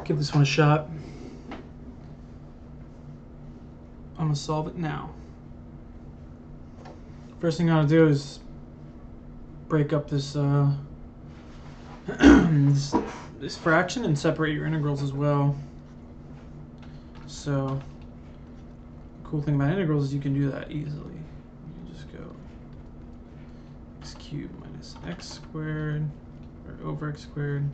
give this one a shot. I'm gonna solve it now. First thing I gotta do is break up this this fraction and separate your integrals as well. So, cool thing about integrals is you can do that easily. You just go x cubed minus x squared, or over x squared,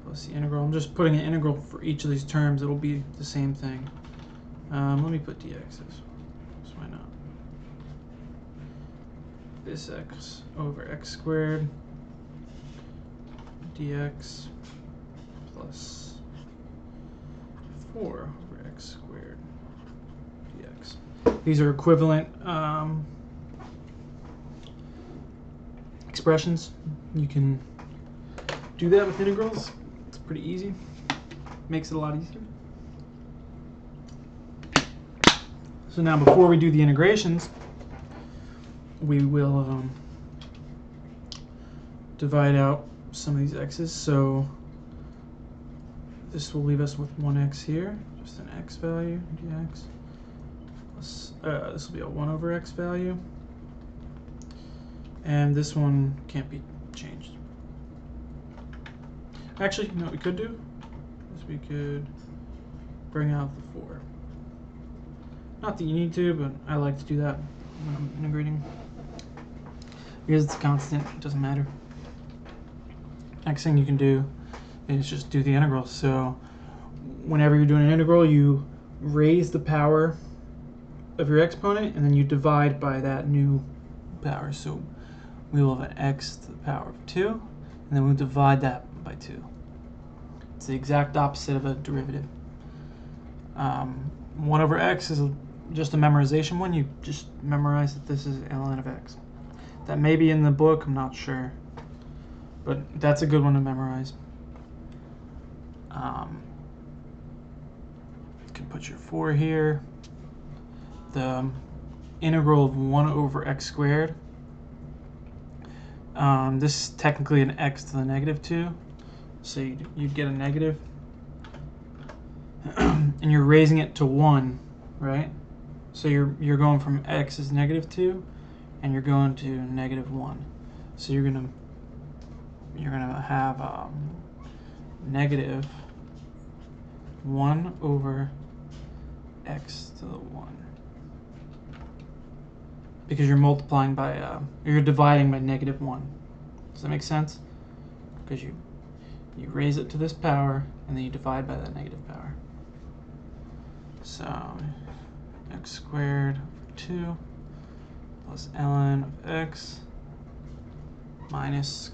plus the integral. I'm just putting an integral for each of these terms. It'll be the same thing. Let me put dx's. So why not? This x over x squared dx plus 4 over x squared dx. These are equivalent expressions. You can do that with integrals. It's pretty easy. Makes it a lot easier. So now before we do the integrations, we will divide out some of these x's. So this will leave us with 1x here, just an x value, dx. Plus, this will be a 1 over x value. And this one can't be changed. Actually, you know what we could do? Is we could bring out the 4. Not that you need to, but I like to do that when I'm integrating. Because it's a constant, it doesn't matter. Next thing you can do is just do the integral. So whenever you're doing an integral, you raise the power of your exponent and then you divide by that new power. So we will have an x to the power of 2, and then we'll divide that by 2. It's the exact opposite of a derivative. 1 over x is just a memorization one. You just memorize that this is ln of x. That may be in the book, I'm not sure. But that's a good one to memorize. You can put your 4 here. The integral of 1 over x squared. This is technically an x to the negative 2. So you'd get a negative. And you're raising it to 1, right? So you're going from x is negative 2, and you're going to negative 1. So you're gonna have negative 1 over x to the 1, because you're multiplying by you're dividing by negative 1. Does that make sense? Because you raise it to this power and then you divide by that negative power. So x squared over 2 plus ln of x minus,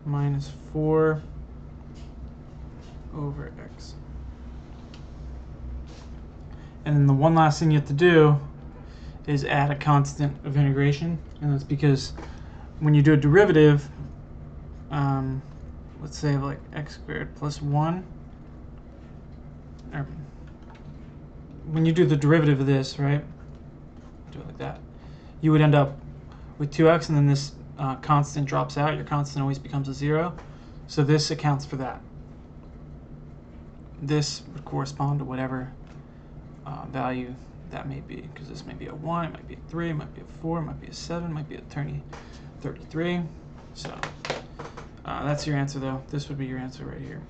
minus 4 over x. And then the one last thing you have to do is add a constant of integration, and that's because when you do a derivative, let's say like x squared plus 1, or when you do the derivative of this, right, do it like that, you would end up with 2x, and then this constant drops out. Your constant always becomes a 0, so this accounts for that. This would correspond to whatever value that may be, because this may be a 1, it might be a 3, it might be a 4, it might be a 7, it might be a 33. So that's your answer, though. This would be your answer right here.